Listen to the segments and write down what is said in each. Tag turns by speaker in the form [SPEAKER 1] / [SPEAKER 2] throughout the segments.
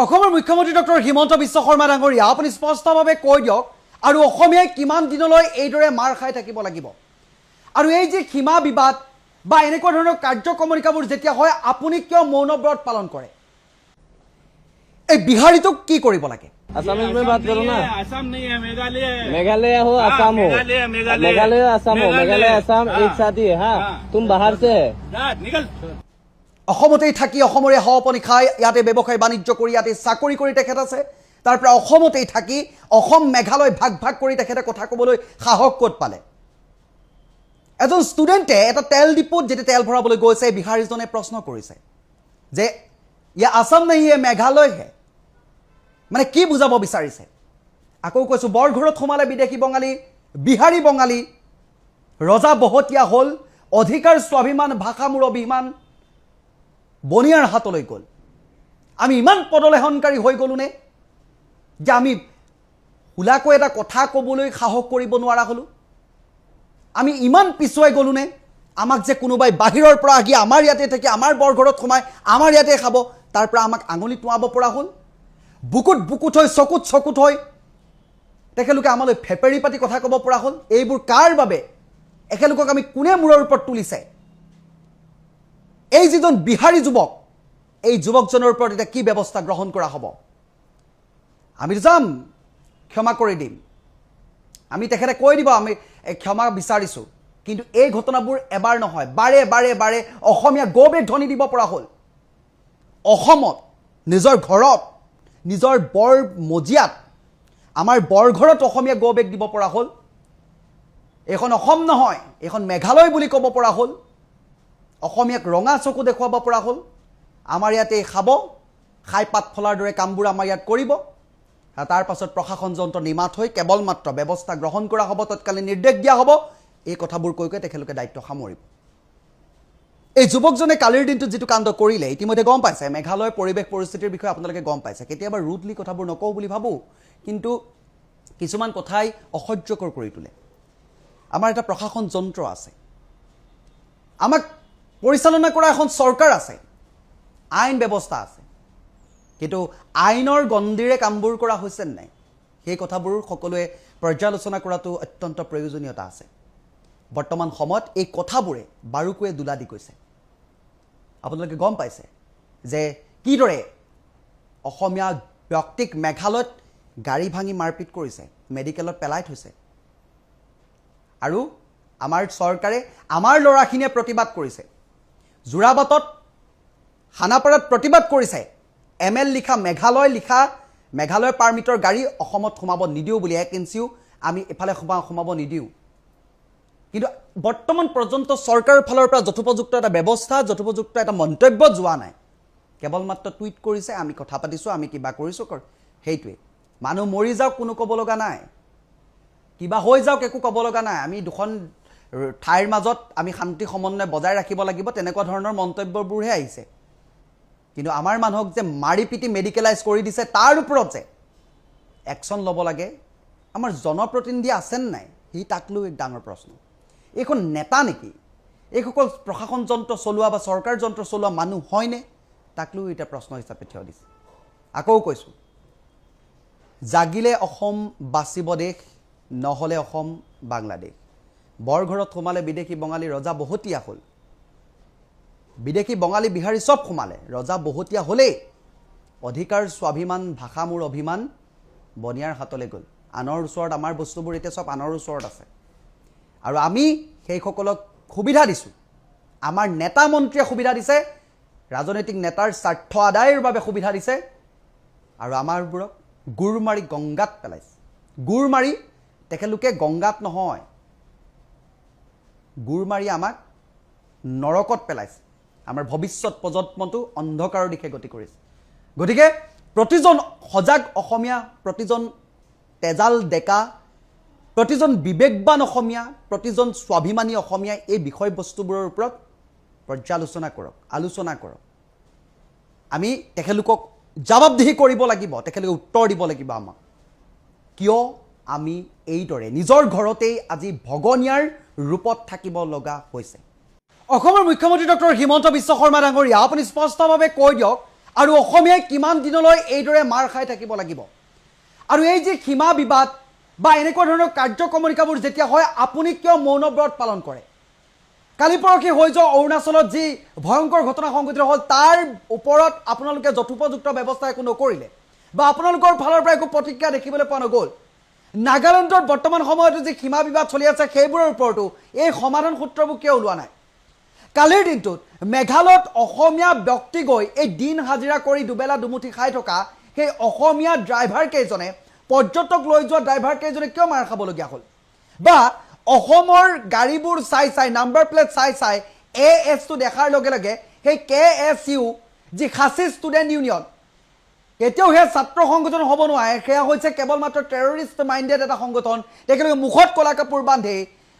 [SPEAKER 1] অসমৰ মুখ্যমন্ত্ৰী ডক্টৰ হিমন্ত বিশ্ব শৰ্মা ডাঙৰীয়া আপুনি স্পষ্টভাৱে কৈ দিয়ক আৰু অসমীয়াই কিমান দিনলৈ এইদৰে মাৰ খাই থাকিব লাগিব আৰু এই যে সীমা বিবাদ বা এনেকুৱা ধৰণৰ কাৰ্যকমনিকাবোৰ যেতিয়া হয় আপুনি কিয় মৌনব্ৰত পালন কৰে এই বিহাৰীটোক কি কৰিব লাগে
[SPEAKER 2] असम में बात करो ना
[SPEAKER 3] असम नहीं है मेघालय है
[SPEAKER 2] मेघालय हो असम हो मेघालय असम हो मेघालय असम एक साथ ही है हाँ तुम बाहर से है
[SPEAKER 3] निकल
[SPEAKER 1] অসমতেই থাকি অসমৰে হাওপনি খাই ইয়াতে ব্যৱসায় বাণিজ্য কৰি ইয়াতে চাকৰি কৰি তেখেত আছে তাৰ পৰা অসমতেই থাকি অসম মেঘালয় ভাগ ভাগ কৰি তেখেতে কথা ক'বলৈ সাহস ক'ত পালে এজন ষ্টুডেণ্টে এটা তেল ডিপোত যেতিয়া তেল ভৰাবলৈ গৈছে বিহাৰীজনে প্ৰশ্ন কৰিছে যে ইয়া আসাম নাই ইয়ে মেঘালয় হে মানে কি বুজাব বিচাৰিছে আকৌ কৈছো বৰঘৰত সোমালে বিদেশী বঙালী বিহাৰী বঙালী ৰজা বহতীয়া হ'ল অধিকাৰ স্বাভিমান ভাষা মোৰ অভিমান বনিয়াৰ হাতলৈ গ'ল আমি ইমান পদলেহনকাৰী হৈ গ'লো নে যে আমি হুলাকৈ এটা কথা ক'বলৈ সাহস কৰিব নোৱাৰা হ'লো আমি ইমান পিছুৱাই গ'লো নে আমাক যে কোনোবাই বাহিৰৰ পৰা আহি আমাৰ ইয়াতে থাকি আমাৰ বৰঘৰত সোমাই আমাৰ ইয়াতে খাব তাৰ পৰা আমাক আঙুলি টুৱাব পৰা হ'ল বুকুত বুকুত হৈ চকুত চকুত হৈ তেখেতলোকে আমালৈ ফেপেৰি পাতি কথা ক'ব পৰা হ'ল এইবোৰ কাৰ বাবে একেলোকক আমি কোনে মূৰৰ ওপৰত তুলিছে এই যিজন বিহাৰী যুৱক এই যুৱকজনৰ ওপৰত এটা কি ব্যৱস্থা গ্ৰহণ কৰা হ'ব আমি যাম ক্ষমা কৰি দিম আমি তেখেতে কৈ দিব আমি ক্ষমা বিচাৰিছোঁ কিন্তু এই ঘটনাবোৰ এবাৰ নহয় বাৰে বাৰে বাৰে অসমীয়া গৌৰৱ ধ্বনি দিব পৰা হ'ল অসমত নিজৰ ঘৰত নিজৰ বৰ মজিয়াত আমাৰ বৰঘৰত অসমীয়া গৌৰৱ দিব পৰা হ'ল এখন অসম নহয় এখন মেঘালয় বুলি ক'ব পৰা হ'ল অসমীয়াক ৰঙা চকু দেখুৱাব পৰা হ'ল আমাৰ ইয়াতে খাব খাই পাত ফলাৰ দৰে কামবোৰ আমাৰ ইয়াত কৰিব তাৰ পাছত প্ৰশাসন যন্ত্ৰ নিমাত হৈ কেৱল মাত্ৰ ব্যৱস্থা গ্ৰহণ কৰা হ'ব তৎকালীন নিৰ্দেশ দিয়া হ'ব এই কথাবোৰ কৈ কৈ তেখেতলোকে দায়িত্ব সামৰিব এই যুৱকজনে কালিৰ দিনটোত যিটো কাণ্ড কৰিলে ইতিমধ্যে গম পাইছে মেঘালয়ৰ পৰিৱেশ পৰিস্থিতিৰ বিষয়ে আপোনালোকে গম পাইছে কেতিয়াবা ৰুডলি কথাবোৰ নকওঁ বুলি ভাবোঁ কিন্তু কিছুমান কথাই অসহ্যকৰ কৰি তোলে আমাৰ এটা প্ৰশাসন যন্ত্ৰ আছে আমাক পৰিচালনা কৰা এখন চৰকাৰ আছে আইন ব্যৱস্থা আছে কিন্তু আইনৰ গণ্ডিৰে কামবোৰ কৰা হৈছে নাই সেই কথাবোৰ সকলোৱে পৰ্যালোচনা কৰাটো অত্যন্ত প্ৰয়োজনীয়তা আছে বৰ্তমান সময়ত এই কথাবোৰে বাৰুকৈ দুলা দি গৈছে আপোনালোকে গম পাইছে যে কিদৰে অসমীয়া ব্যক্তিক মেঘালয়ত গাড়ী ভাঙি মাৰপিট কৰিছে মেডিকেলত পেলাই থৈছে আৰু আমাৰ চৰকাৰে আমাৰ ল'ৰাখিনিয়ে প্ৰতিবাদ কৰিছে জোৰাবাটত খানাপাৰাত প্ৰতিবাদ কৰিছে এমএল লিখা মেঘালয়ৰ পাৰ্মিটৰ গাড়ী অসমত সোমাব নিদিওঁ বুলি 1 ইঞ্চিও আমি এফালে সোমাব নিদিওঁ কিন্তু বৰ্তমান পৰ্যন্ত চৰকাৰৰ ফালৰ পৰা যথোপযুক্ত এটা ব্যৱস্থা যথোপযুক্ত এটা মন্তব্য যোৱা নাই কেৱল মাত্ৰ টুইট কৰিছে আমি কথা পাতিছোঁ আমি কিবা কৰিছোঁ সেইটোৱে মানুহ মৰি যাওক কোনো ক'ব লগা নাই কিবা হৈ যাওক একো ক'ব লগা নাই আমি দুখন ঠাইৰ মাজত আমি শান্তি সমন্বয় বজাই ৰাখিব লাগিব তেনেকুৱা ধৰণৰ মন্তব্যবোৰহে আহিছে কিন্তু আমাৰ মানুহক যে মাৰি পিটি মেডিকেলাইজ কৰি দিছে তাৰ ওপৰত যে একশ্যন ল'ব লাগে আমাৰ জনপ্ৰতিনিধি আছেন নাই সি তাক লৈ এক ডাঙৰ প্ৰশ্ন এইখন নেতা নেকি এইসকল প্ৰশাসন যন্ত্ৰ চলোৱা বা চৰকাৰ যন্ত্ৰ চলোৱা মানুহ হয়নে তাক লৈ এটা প্ৰশ্ন হিচাপে থিয় দিছে আকৌ কৈছোঁ জাগিলে অসম বাচিব দেশ নহ'লে অসম বাংলাদেশ বৰঘৰত সোমালে বিদেশী বঙালী ৰজা বহতীয়া হ'ল বিদেশী বঙালী বিহাৰী চব সোমালে ৰজা বহতীয়া হ'লেই অধিকাৰ স্বাভিমান ভাষা মোৰ অভিমান বনিয়াৰ হাতলৈ গ'ল আনৰ ওচৰত আমাৰ বস্তুবোৰ এতিয়া চব আনৰ ওচৰত আছে আৰু আমি সেইসকলক সুবিধা দিছোঁ আমাৰ নেতা মন্ত্ৰীয়ে সুবিধা দিছে ৰাজনৈতিক নেতাৰ স্বাৰ্থ আদায়ৰ বাবে সুবিধা দিছে আৰু আমাৰবোৰক গুৰ মাৰি গংগাত পেলাইছে গুৰ মাৰি তেখেতলোকে গংগাত নহয় গুৰ মাৰি আমাক নৰকত পেলাইছে আমাৰ ভৱিষ্যত প্ৰজন্মটো অন্ধকাৰৰ দিশে গতি কৰিছে গতিকে প্ৰতিজন সজাগ অসমীয়া প্ৰতিজন তেজাল ডেকা প্ৰতিজন বিবেকবান অসমীয়া প্ৰতিজন স্বাভিমানী অসমীয়াই এই বিষয়বস্তুবোৰৰ ওপৰত পৰ্যালোচনা কৰক আলোচনা কৰক আমি তেখেতলোকক জবাবদিহি কৰিব লাগিব তেখেতলোকে উত্তৰ দিব লাগিব আমাক কিয় আমি এইদৰে নিজৰ ঘৰতেই আজি ভগনীয়াৰ ৰূপত থাকিব লগা হৈছে অসমৰ মুখ্যমন্ত্ৰী ডক্টৰ হিমন্ত বিশ্ব শৰ্মা ডাঙৰীয়া আপুনি স্পষ্টভাৱে কৈ দিয়ক আৰু অসমীয়াই কিমান দিনলৈ এইদৰে মাৰ খাই থাকিব লাগিব আৰু এই যে সীমা বিবাদ বা এনেকুৱা ধৰণৰ কাৰ্যক্ৰমণিকাবোৰ যেতিয়া হয় আপুনি কিয় মৌনব্ৰত পালন কৰে কালি পৰহি হৈ যোৱা অৰুণাচলত যি ভয়ংকৰ ঘটনা সংঘটিত হ'ল তাৰ ওপৰত আপোনালোকে যথোপযুক্ত ব্যৱস্থা একো নকৰিলে বা আপোনালোকৰ ফালৰ পৰা একো প্ৰতিক্ৰিয়া দেখিবলৈ পোৱা নগ'ল নাগালেণ্ডৰ বৰ্তমান সময়তো যি সীমা বিবাদ চলি আছে সেইবোৰৰ ওপৰতো এই সমাধান সূত্ৰবোৰ কিয় ওলোৱা নাই কালিৰ দিনটোত মেঘালয়ত অসমীয়া ব্যক্তি গৈ এই দিন হাজিৰা কৰি দুবেলা দুমুঠি খাই থকা সেই অসমীয়া ড্ৰাইভাৰ কেইজনে পৰ্যটক লৈ যোৱা ড্ৰাইভাৰ কেইজনে কিয় মাৰ খাবলগীয়া হ'ল বা অসমৰ গাড়ীবোৰ চাই নাম্বাৰ প্লেট চাই AS টো দেখাৰ লগে লগে সেই KSU যি খাচী ষ্টুডেণ্ট ইউনিয়ন এতিয়াও সেই ছাত্ৰ সংগঠন হ'ব নোৱাৰে সেয়া হৈছে কেৱল মাত্ৰ টেৰৰিষ্ট মাইণ্ডেড এটা সংগঠন তেখেতলোকে মুখত কলা কাপোৰ বান্ধি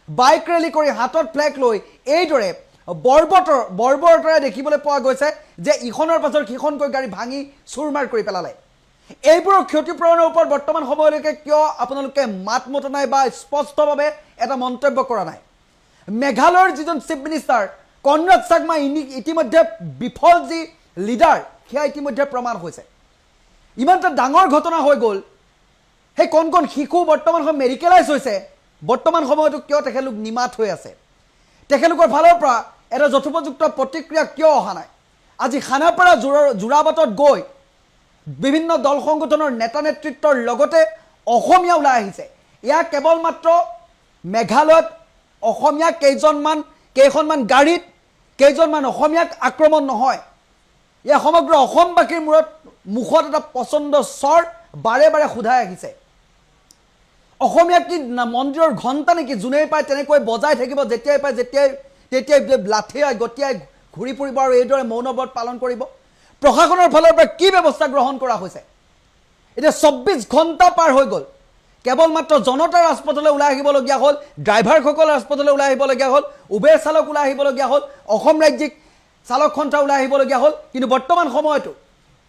[SPEAKER 1] বাইক ৰেলী কৰি হাতত ফ্লেগ লৈ এইদৰে বৰ্বৰতাৰে দেখিবলৈ পোৱা গৈছে যে ইখনৰ পাছৰ সিখনকৈ গাড়ী ভাঙি চুৰমাৰ কৰি পেলালে এইবোৰৰ ক্ষতিপূৰণৰ ওপৰত বৰ্তমান সময়লৈকে কিয় আপোনালোকে মাত মতা নাই বা স্পষ্টভাৱে এটা মন্তব্য কৰা নাই মেঘালয়ৰ যিজন চিফ মিনিষ্টাৰ কনৰাড চাংমা ইতিমধ্যে বিফল যি লিডাৰ সেয়া ইতিমধ্যে প্ৰমাণ হৈছে ইমান এটা ডাঙৰ ঘটনা হৈ গ'ল সেই কণ শিশু বৰ্তমান সময় মেডিকেলাইজ হৈছে বৰ্তমান সময়তো কিয় তেখেতলোক নিমাত হৈ আছে তেখেতলোকৰ ফালৰ পৰা এটা যথোপযুক্ত প্ৰতিক্ৰিয়া কিয় অহা নাই আজি খানাপাৰা যোৰাবাটত গৈ বিভিন্ন দল সংগঠনৰ নেতা নেতৃত্বৰ লগতে অসমীয়া ওলাই আহিছে ইয়া কেৱল মাত্ৰ মেঘালয়ত অসমীয়া কেইখনমান গাড়ীত কেইজনমান অসমীয়াক আক্ৰমণ নহয় ইয়া সমগ্ৰ অসমবাসীৰ মুখত এটা পচন্দ স্বৰ বাৰে বাৰে সোধাই আহিছে অসমীয়া কি মন্দিৰৰ ঘণ্টা নেকি যোনেই পায় তেনেকৈ বজাই থাকিব যেতিয়াই পায় তেতিয়াই লাঠিয়াই গতিয়াই ঘূৰি ফুৰিব আৰু এইদৰে মৌনব্ৰত পালন কৰিব প্ৰশাসনৰ ফালৰ পৰা কি ব্যৱস্থা গ্ৰহণ কৰা হৈছে এতিয়া 24 ঘণ্টা পাৰ হৈ গ'ল কেৱল মাত্ৰ জনতাৰ ৰাজপথলৈ ওলাই আহিবলগীয়া হ'ল ড্ৰাইভাৰসকল ৰাজপথলৈ ওলাই আহিবলগীয়া হ'ল উবেৰ চালক ওলাই আহিবলগীয়া হ'ল অসম ৰাজ্যিক চালক সন্থা ওলাই আহিবলগীয়া হ'ল কিন্তু বৰ্তমান সময়তো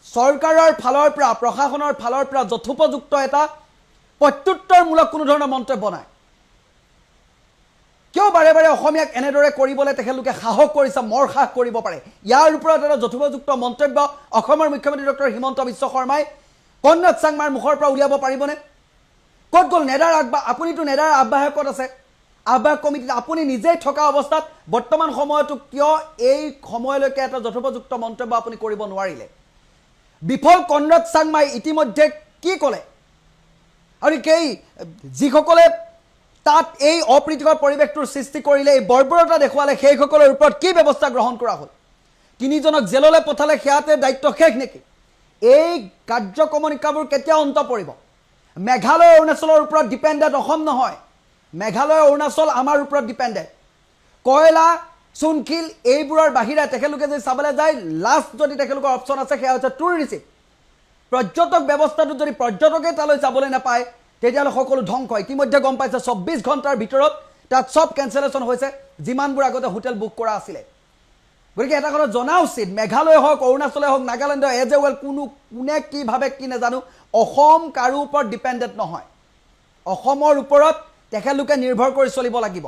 [SPEAKER 1] চৰকাৰৰ ফালৰ পৰা প্ৰশাসনৰ ফালৰ পৰা যথোপযুক্ত এটা প্ৰত্যুত্তৰমূলক কোনো ধৰণৰ মন্তব্য নাই কিয় বাৰে বাৰে অসমীয়াক এনেদৰে কৰিবলৈ তেখেতলোকে সাহস কৰিছে মৰসাহ কৰিব পাৰে ইয়াৰ ওপৰত এটা যথোপযুক্ত মন্তব্য অসমৰ মুখ্যমন্ত্ৰী ডক্টৰ হিমন্ত বিশ্ব শৰ্মাই কনৰাড চাংমাৰ মুখৰ পৰা উলিয়াব পাৰিবনে ক'ত গ'ল নেডাৰ আপুনিতো নেডাৰ আহ্বায়কত আছে আহ্বায়ক কমিটিত আপুনি নিজেই থকা অৱস্থাত বৰ্তমান সময়তো কিয় এই সময়লৈকে এটা যথোপযুক্ত মন্তব্য আপুনি কৰিব নোৱাৰিলে বিফল কনৰাড চাংমাই ইতিমধ্যে কি ক'লে আৰু যিসকলে তাত এই অপ্ৰীতিকৰ পৰিৱেশটোৰ সৃষ্টি কৰিলে এই বৰ্বৰতা দেখুৱালে সেইসকলৰ ওপৰত কি ব্যৱস্থা গ্ৰহণ কৰা হ'ল তিনিজনক জেললৈ পঠালে সেয়াতে দায়িত্ব শেষ নেকি এই কাৰ্যক্ৰমণিকাবোৰ কেতিয়া অন্ত পৰিব মেঘালয় অৰুণাচলৰ ওপৰত ডিপেণ্ডেণ্ট অসম নহয় মেঘালয় অৰুণাচল আমাৰ ওপৰত ডিপেণ্ডেণ্ট কয়লা চুনশিল এইবোৰৰ বাহিৰে তেখেতলোকে যদি চাবলৈ যায় লাষ্ট যদি তেখেতলোকৰ অপশ্যন আছে সেয়া হৈছে টুৰিজিম পৰ্যটক ব্যৱস্থাটো যদি পৰ্যটকে তালৈ যাবলৈ নাপায় তেতিয়াহ'লে সকলো ধ্বংস ইতিমধ্যে গম পাইছে 24 ঘণ্টাৰ ভিতৰত তাত সব কেঞ্চেলেশ্যন হৈছে যিমানবোৰ আগতে হোটেল বুক কৰা আছিলে গতিকে এটা কথা জনা উচিত মেঘালয় হওক অৰুণাচলে হওক নাগালেণ্ড এজ এ ৱেল কোনে কি ভাবে কি নাজানো অসম কাৰো ওপৰত ডিপেণ্ডেণ্ট নহয় অসমৰ ওপৰত তেখেতলোকে নিৰ্ভৰ কৰি চলিব লাগিব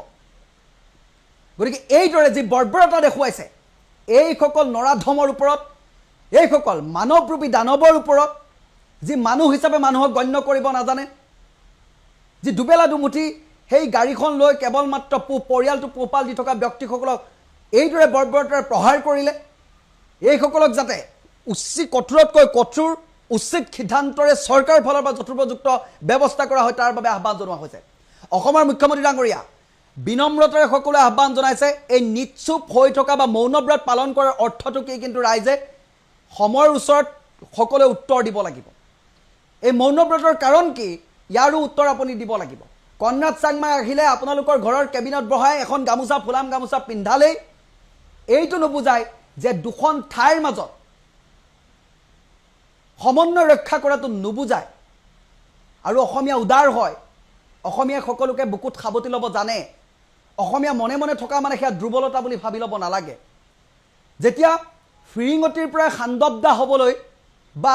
[SPEAKER 1] গতিকে এইদৰে যি বৰ্বৰতা দেখুৱাইছে এইসকল নৰাধমৰ ওপৰত এইসকল মানৱৰূপী দানৱৰ ওপৰত যি মানুহ হিচাপে মানুহক গণ্য কৰিব নাজানে যি দুবেলা দুমুঠি সেই গাড়ীখন লৈ কেৱল মাত্ৰ পৰিয়ালটো পোহপাল দি থকা ব্যক্তিসকলক এইদৰে বৰ্বৰতাৰে প্ৰহাৰ কৰিলে এইসকলক যাতে কঠোৰতকৈ কঠোৰ উচিত সিদ্ধান্তৰে চৰকাৰৰ ফালৰ পৰা যথোপযুক্ত ব্যৱস্থা কৰা হয় তাৰ বাবে আহ্বান জনোৱা হৈছে অসমৰ মুখ্যমন্ত্ৰী ডাঙৰীয়া বিনম্ৰতাৰে সকলোৱে আহ্বান জনাইছে এই নিশ্চুপ হৈ থকা বা মৌনব্ৰত পালন কৰাৰ অৰ্থটো কি কিন্তু ৰাইজে সময়ৰ ওচৰত সকলোৱে উত্তৰ দিব লাগিব এই মৌনব্ৰতৰ কাৰণ কি ইয়াৰো উত্তৰ আপুনি দিব লাগিব কনৰাড চাংমাই আহিলে আপোনালোকৰ ঘৰৰ কেবিনত বহাই এখন গামোচা ফুলাম গামোচা পিন্ধালেই এইটো নুবুজায় যে দুখন ঠাইৰ মাজত সমন্বয় ৰক্ষা কৰাটো নুবুজায় আৰু অসমীয়া উদাৰ হয় অসমীয়া সকলোকে বুকুত খাবতি ল'ব জানে অসমীয়া মনে মনে থকা মানে সেয়া দুৰ্বলতা বুলি ভাবি ল'ব নালাগে যেতিয়া ফিৰিঙতিৰ পৰা খান্দবদা হ'বলৈ বা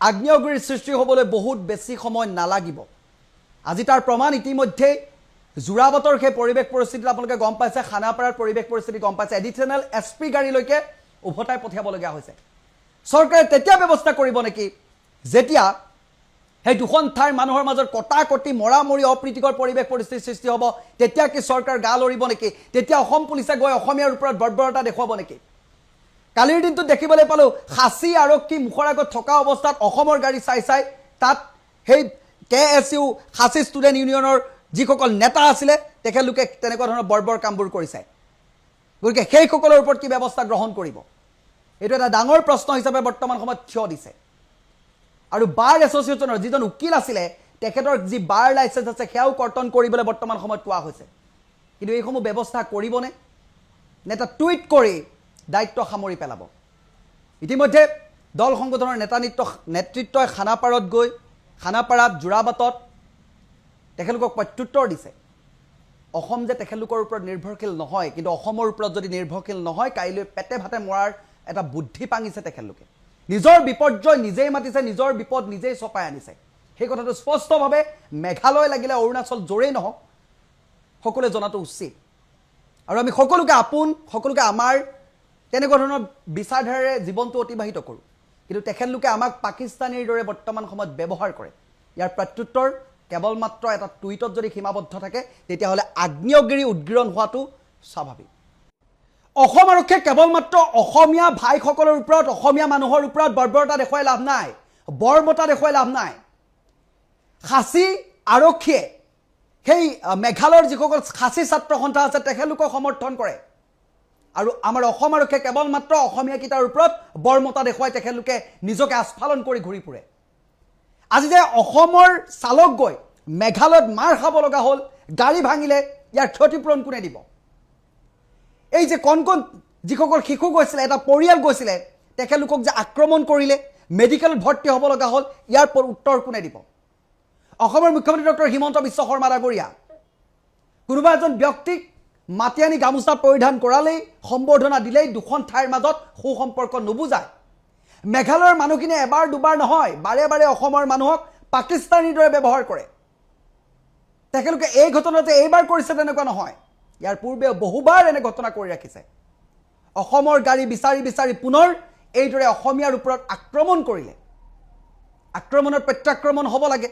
[SPEAKER 1] আগ্নেয়গিৰিৰ সৃষ্টি হ'বলৈ বহুত বেছি সময় নালাগিব আজি তাৰ প্ৰমাণ ইতিমধ্যে যোৰাবাটৰ সেই পৰিৱেশ পৰিস্থিতিত আপোনালোকে গম পাইছে খানাপাৰাৰ পৰিৱেশ পৰিস্থিতি গম পাইছে এডিচনেল SP গাড়ীলৈকে উভতাই পঠিয়াবলগীয়া হৈছে চৰকাৰে তেতিয়া ব্যৱস্থা কৰিব নেকি যেতিয়া সেই দুখন ঠাইৰ মানুহৰ মাজত কটাকটি মৰামৰি অপ্ৰীতিকৰ পৰিৱেশ পৰিস্থিতিৰ সৃষ্টি হ'ব তেতিয়া কি চৰকাৰ গা লৰিব নেকি তেতিয়া অসম পুলিচে গৈ অসমীয়াৰ ওপৰত বৰ্বৰতা দেখুৱাব নেকি কালিৰ দিনটোত দেখিবলৈ পালোঁ খাচী আৰক্ষী মুখৰ আগত থকা অৱস্থাত অসমৰ গাড়ী চাই তাত সেই KSU খাচী ষ্টুডেণ্ট ইউনিয়নৰ যিসকল নেতা আছিলে তেখেতলোকে তেনেকুৱা ধৰণৰ বৰ্বৰ কামবোৰ কৰিছে গতিকে সেইসকলৰ ওপৰত কি ব্যৱস্থা গ্ৰহণ কৰিব এইটো এটা ডাঙৰ প্ৰশ্ন হিচাপে বৰ্তমান সময়ত থিয় দিছে আৰু বাৰ এছ'চিয়েশ্যনৰ যিজন উকিল আছিলে তেখেতৰ যি বাৰ লাইচেঞ্চ আছে সেয়াও কৰ্তন কৰিবলৈ বৰ্তমান সময়ত কোৱা হৈছে কিন্তু এইসমূহ ব্যৱস্থা কৰিবনে নে এটা টুইট কৰি দায়িত্ব সামৰি পেলাব ইতিমধ্যে দল সংগঠনৰ নেতৃত্বই খানাপাৰাত গৈ খানাপাৰাত যোৰাবাটত তেখেতলোকক প্ৰত্যুত্তৰ দিছে অসম যে তেখেতলোকৰ ওপৰত নিৰ্ভৰশীল নহয় কিন্তু অসমৰ ওপৰত যদি নিৰ্ভৰশীল নহয় কাইলৈ পেটে ভাতে মৰাৰ এটা বুদ্ধি পাঙিছে তেখেতলোকে নিজৰ বিপৰ্যয় নিজেই মাতিছে নিজৰ বিপদ নিজেই চপাই আনিছে সেই কথাটো স্পষ্টভাৱে মেঘালয় লাগিলে অৰুণাচল য'ৰেই নহওক সকলোৱে জনাটো উচিত আৰু আমি সকলোকে আমাৰ তেনেকুৱা ধৰণৰ বিচাৰধাৰাৰে জীৱনটো অতিবাহিত কৰোঁ কিন্তু তেখেতলোকে আমাক পাকিস্তানীৰ দৰে বৰ্তমান সময়ত ব্যৱহাৰ কৰে ইয়াৰ প্ৰত্যুত্তৰ কেৱল মাত্ৰ এটা টুইটত যদি সীমাবদ্ধ থাকে তেতিয়াহ'লে আগ্নেয়গিৰি উদ্গীৰণ হোৱাটো স্বাভাৱিক অসম আৰক্ষীয়ে কেৱল মাত্ৰ অসমীয়া ভাইসকলৰ ওপৰত অসমীয়া মানুহৰ ওপৰত বৰ্বৰতা দেখুৱাই লাভ নাই বৰ্বৰতা দেখুৱাই লাভ নাই খাচী আৰক্ষীয়ে সেই মেঘালয়ৰ যিসকল খাচী ছাত্ৰ সন্থা আছে তেখেতলোকক সমৰ্থন কৰে আৰু আমাৰ অসম আৰক্ষীয়ে কেৱল মাত্ৰ অসমীয়াকেইটাৰ ওপৰত বৰ্বৰতা দেখুৱাই তেখেতলোকে নিজকে আস্ফালন কৰি ঘূৰি ফুৰে আজি যে অসমৰ চালক গৈ মেঘালয়ত মাৰ খাব লগা হ'ল গাড়ী ভাঙিলে ইয়াৰ ক্ষতিপূৰণ কোনে দিব এই যে কণ যিসকল শিশু গৈছিলে এটা পৰিয়াল গৈছিলে তেখেতলোকক যে আক্ৰমণ কৰিলে মেডিকেলত ভৰ্তি হ'ব লগা হ'ল ইয়াৰ উত্তৰ কোনে দিব অসমৰ মুখ্যমন্ত্ৰী ডক্টৰ হিমন্ত বিশ্ব শৰ্মা ডাঙৰীয়া কোনোবা এজন ব্যক্তিক মাতি আনি গামোচা পৰিধান কৰালেই সম্বৰ্ধনা দিলেই দুখন ঠাইৰ মাজত সুসম্পৰ্ক নুবুজায় মেঘালয়ৰ মানুহখিনিয়ে এবাৰ দুবাৰ নহয় বাৰে বাৰে অসমৰ মানুহক পাকিস্তানীৰ দৰে ব্যৱহাৰ কৰে তেখেতলোকে এই ঘটনাতে এইবাৰ কৰিছে তেনেকুৱা নহয় ইয়াৰ পূৰ্বে বহুবাৰ এনে ঘটনা কৰি ৰাখিছে অসমৰ গাড়ী বিচাৰি পুনৰ এইদৰে অসমীয়াৰ ওপৰত আক্ৰমণ কৰিলে আক্ৰমণৰ প্ৰত্যাক্ৰমণ হ'ব লাগে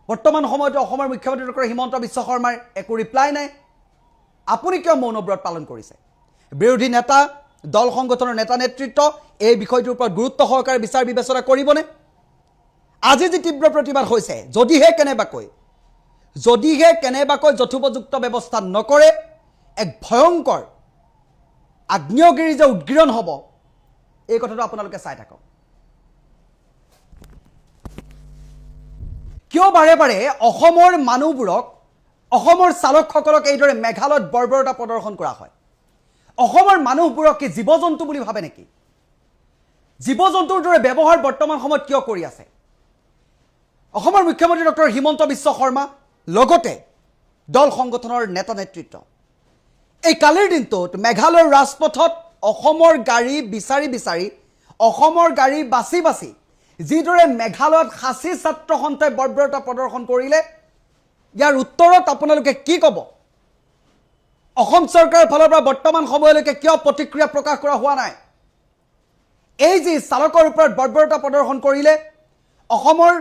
[SPEAKER 1] বৰ্তমান সময়ত অসমৰ মুখ্যমন্ত্ৰী ডক্টৰ হিমন্ত বিশ্ব শৰ্মাৰ একো ৰিপ্লাই নাই আপুনি কিয় মৌনব্ৰত পালন কৰিছে বিৰোধী নেতা দল সংগঠনৰ নেতা নেতৃত্ব এই বিষয়টোৰ ওপৰত গুৰুত্ব সহকাৰে বিচাৰ বিবেচনা কৰিবনে আজি যি তীব্ৰ প্ৰতিবাদ হৈছে যদিহে কেনেবাকৈ যথোপযুক্ত ব্যৱস্থা নকৰে এক ভয়ংকৰ আগ্নেয়গিৰি যে উদ্গীৰণ হ'ব এই কথাটো আপোনালোকে চাই থাকক কিয় বাৰে বাৰে অসমৰ মানুহবোৰক অসমৰ চালকসকলক এইদৰে মেঘালয়ত বৰ্বৰতা প্ৰদৰ্শন কৰা হয় অসমৰ মানুহবোৰক কি জীৱ জন্তু বুলি ভাবে নেকি জীৱ জন্তুৰ দৰে ব্যৱহাৰ বৰ্তমান সময়ত কিয় কৰি আছে অসমৰ মুখ্যমন্ত্ৰী ডক্টৰ হিমন্ত বিশ্ব শৰ্মা লগতে দল সংগঠনৰ নেতা নেতৃত্ব এই কালিৰ দিনটোত মেঘালয়ৰ ৰাজপথত অসমৰ গাড়ী বিচাৰি অসমৰ গাড়ী বাছি যিদৰে মেঘালয়ত খাচী ছাত্ৰ সন্থাই বৰ্বৰতা প্ৰদৰ্শন কৰিলে ইয়াৰ উত্তৰত আপোনালোকে কি ক'ব অসম চৰকাৰৰ ফালৰ পৰা বৰ্তমান সময়লৈকে কিয় প্ৰতিক্ৰিয়া প্ৰকাশ কৰা হোৱা নাই এই যে চালকৰ ওপৰত বৰ্বৰতা প্ৰদৰ্শন কৰিলে অসমৰ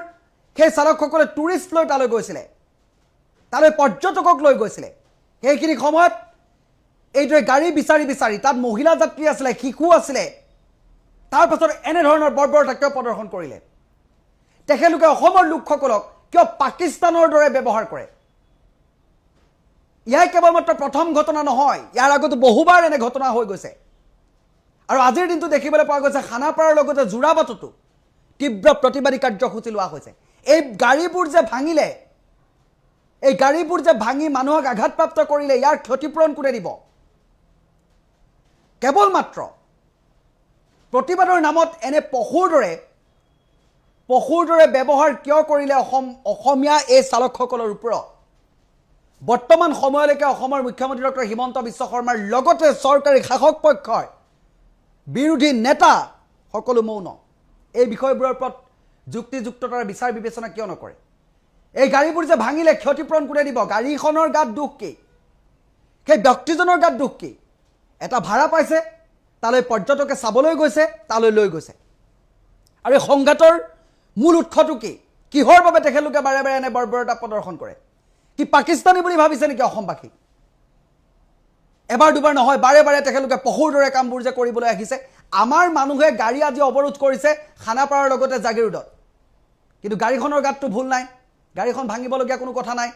[SPEAKER 1] সেই চালকসকলে টুৰিষ্ট লৈ তালৈ গৈছিলে তালৈ পৰ্যটকক লৈ গৈছিলে সেইখিনি সময়ত এইদৰে গাড়ী বিচাৰি তাত মহিলা যাত্ৰী আছিলে শিশু আছিলে তাৰ পাছত এনে ধৰণৰ বৰ্বৰতা কিয় প্ৰদৰ্শন কৰিলে তেখেতলোকে অসমৰ লোকসকলক কিয় পাকিস্তানৰ দৰে ব্যৱহাৰ কৰে ইয়াৰ কেৱল মাত্ৰ প্ৰথম ঘটনা নহয় ইয়াৰ আগতে বহুবাৰ এনে ঘটনা হৈ গৈছে আৰু আজিৰ দিনটো দেখিবলৈ পোৱা গৈছে খানাপাৰাৰ লগতে যোৰাবাটতো তীব্ৰ প্ৰতিবাদী কাৰ্যসূচী লোৱা হৈছে এই গাড়ীবোৰ যে ভাঙি মানুহক আঘাতপ্ৰাপ্ত কৰিলে ইয়াৰ ক্ষতিপূৰণ কোনে দিব কেৱল মাত্ৰ প্ৰতিবাদৰ নামত এনে পশুৰ দৰে ব্যৱহাৰ কিয় কৰিলে অসমীয়া এই চালকসকলৰ ওপৰত বৰ্তমান সময়লৈকে অসমৰ মুখ্যমন্ত্ৰী ডক্টৰ হিমন্ত বিশ্ব শৰ্মাৰ লগতে চৰকাৰী শাসক পক্ষৰ বিৰোধী নেতা সকলো মৌন এই বিষয়বোৰৰ ওপৰত যুক্তিযুক্ততাৰ বিচাৰ বিবেচনা কিয় নকৰে এই গাড়ীবোৰ যে ভাঙিলে ক্ষতিপূৰণ কোনে দিব গাড়ীখনৰ গাত দুখ কি সেই ব্যক্তিজনৰ গাত দুখ কি এটা ভাড়া পাইছে তালৈ পৰ্যটকে চাবলৈ গৈছে তালৈ লৈ গৈছে আৰু এই সংঘাতৰ মূল উৎসটো কি কিহৰ বাবে তেখেতলোকে বাৰে বাৰে এনে বৰ্বৰতা প্ৰদৰ্শন কৰে কি পাকিস্তানী বুলি ভাবিছে নেকি অসমবাসী এবাৰ দুবাৰ নহয় বাৰে বাৰে তেখেতলোকে পহুৰ দৰে কামবোৰ যে কৰিবলৈ আহিছে আমাৰ মানুহে গাড়ী আজি অৱৰোধ কৰিছে খানাপাৰাৰ লগতে জাগিৰোডত কিন্তু গাড়ীখনৰ গাতটো ভুল নাই গাড়ীখন ভাঙিবলগীয়া কোনো কথা নাই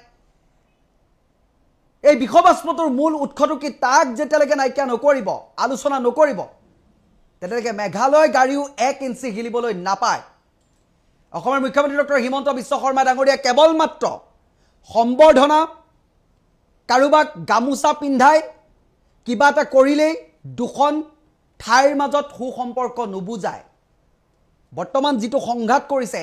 [SPEAKER 1] এই বিখবাস্পটোৰ মূল উৎসটো কি তাক যেতিয়ালৈকে নাইকিয়া নকৰিব আলোচনা নকৰিব তেতিয়ালৈকে মেঘালয় গাড়ীও 1 ইঞ্চি হিলিবলৈ নাপায় অসমৰ মুখ্যমন্ত্ৰী ডক্টৰ হিমন্ত বিশ্ব শৰ্মা ডাঙৰীয়া কেৱল মাত্ৰ সম্বৰ্ধনা কাৰোবাক গামোচা পিন্ধাই কিবা এটা কৰিলেই দুখন ঠাইৰ মাজত সুসম্পৰ্ক নুবুজায় বৰ্তমান যিটো সংঘাত কৰিছে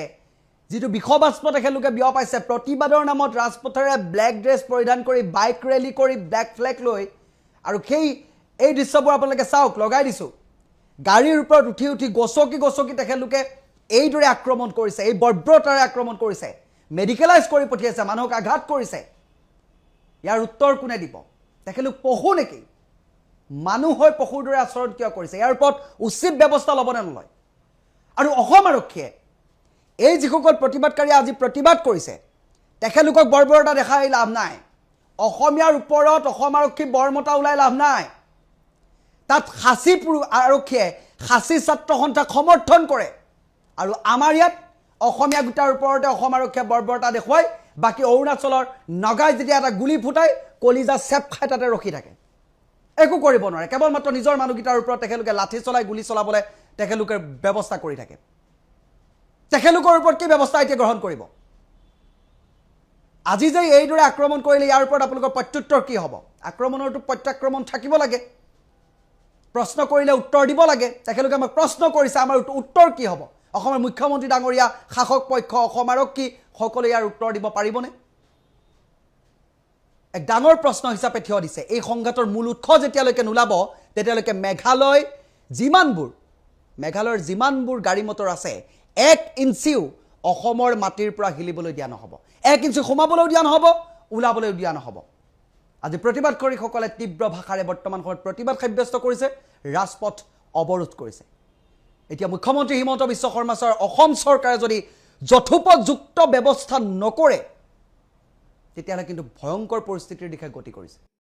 [SPEAKER 1] যিটো বিখবাস্প তেখেতলোকে বিয়পাইছে প্ৰতিবাদৰ নামত ৰাজপথেৰে ব্লেক ড্ৰেছ পৰিধান কৰি বাইক ৰেলী কৰি ব্লেক ফ্লেগ লৈ আৰু এই দৃশ্যবোৰ আপোনালোকে চাওক লগাই দিছোঁ গাড়ীৰ ওপৰত উঠি উঠি গছকি তেখেতলোকে এইদৰে আক্ৰমণ কৰিছে এই বৰ্বৰতাৰে আক্ৰমণ কৰিছে মেডিকেলাইজ কৰি পঠিয়াইছে মানুহক আঘাত কৰিছে ইয়াৰ উত্তৰ কোনে দিব তেখেতলোক পহু নেকি মানুহ হৈ পহুৰ দৰে আচৰণ কিয় কৰিছে ইয়াৰ ওপৰত উচিত ব্যৱস্থা ল'বনে নলয় আৰু অসম আৰক্ষীয়ে এই যিসকল প্ৰতিবাদকাৰী আজি প্ৰতিবাদ কৰিছে তেখেতলোকক বৰ্বৰতা দেখাই লাভ নাই অসমীয়াৰ ওপৰত অসম আৰক্ষী বৰমতা ওলাই লাভ নাই তাত খাচী আৰক্ষীয়ে খাচী ছাত্ৰ সন্থাক সমৰ্থন কৰে আৰু আমাৰ ইয়াত অসমীয়া গোটাৰ ওপৰতে অসম আৰক্ষীয়ে বৰ্বৰতা দেখুৱাই বাকী অৰুণাচলৰ নগাই যেতিয়া এটা গুলি ফুটাই কলিজা চেপ খাই তাতে ৰখি থাকে একো কৰিব নোৱাৰে কেৱল মাত্ৰ নিজৰ মানুহগিটাৰ ওপৰত তেখেতলোকে লাঠি চলাই গুলি চলাবলৈ তেখেতলোকে ব্যৱস্থা কৰি থাকে তেখেতলোকৰ ওপৰত কি ব্যৱস্থা এতিয়া গ্ৰহণ কৰিব আজি যে এইদৰে আক্ৰমণ কৰিলে ইয়াৰ ওপৰত আপোনালোকৰ প্ৰত্যুত্তৰ কি হ'ব আক্ৰমণৰটো প্ৰত্যাক্ৰমণ থাকিব লাগে প্ৰশ্ন কৰিলে উত্তৰ দিব লাগে তেখেতলোকে আমাক প্ৰশ্ন কৰিছে আমাৰ উত্তৰ কি হ'ব অসমৰ মুখ্যমন্ত্ৰী ডাঙৰীয়া শাসক পক্ষ অসম আৰক্ষী সকলো ইয়াৰ উত্তৰ দিব পাৰিবনে এক ডাঙৰ প্ৰশ্ন হিচাপে থিয় দিছে এই সংঘাতৰ মূল উৎস যেতিয়ালৈকে নোলাব তেতিয়ালৈকে মেঘালয়ৰ যিমানবোৰ গাড়ী মটৰ আছে 1 ইঞ্চিও অসমৰ মাটিৰ পৰা হিলিবলৈ দিয়া নহ'ব 1 ইঞ্চি সোমাবলৈও দিয়া নহ'ব ওলাবলৈও দিয়া নহ'ব আজি প্ৰতিবাদকাৰীসকলে তীব্ৰ ভাষাৰে বৰ্তমান সময়ত প্ৰতিবাদ সাব্যস্ত কৰিছে ৰাজপথ অৱৰোধ কৰিছে এতিয়া মুখ্যমন্ত্ৰী হিমন্ত বিশ্ব শৰ্মা ছাৰ অসম চৰকাৰে যদি যথোপযুক্ত ব্যৱস্থা নকৰে তেতিয়াহ'লে কিন্তু ভয়ংকৰ পৰিস্থিতিৰ দিশে গতি কৰিছে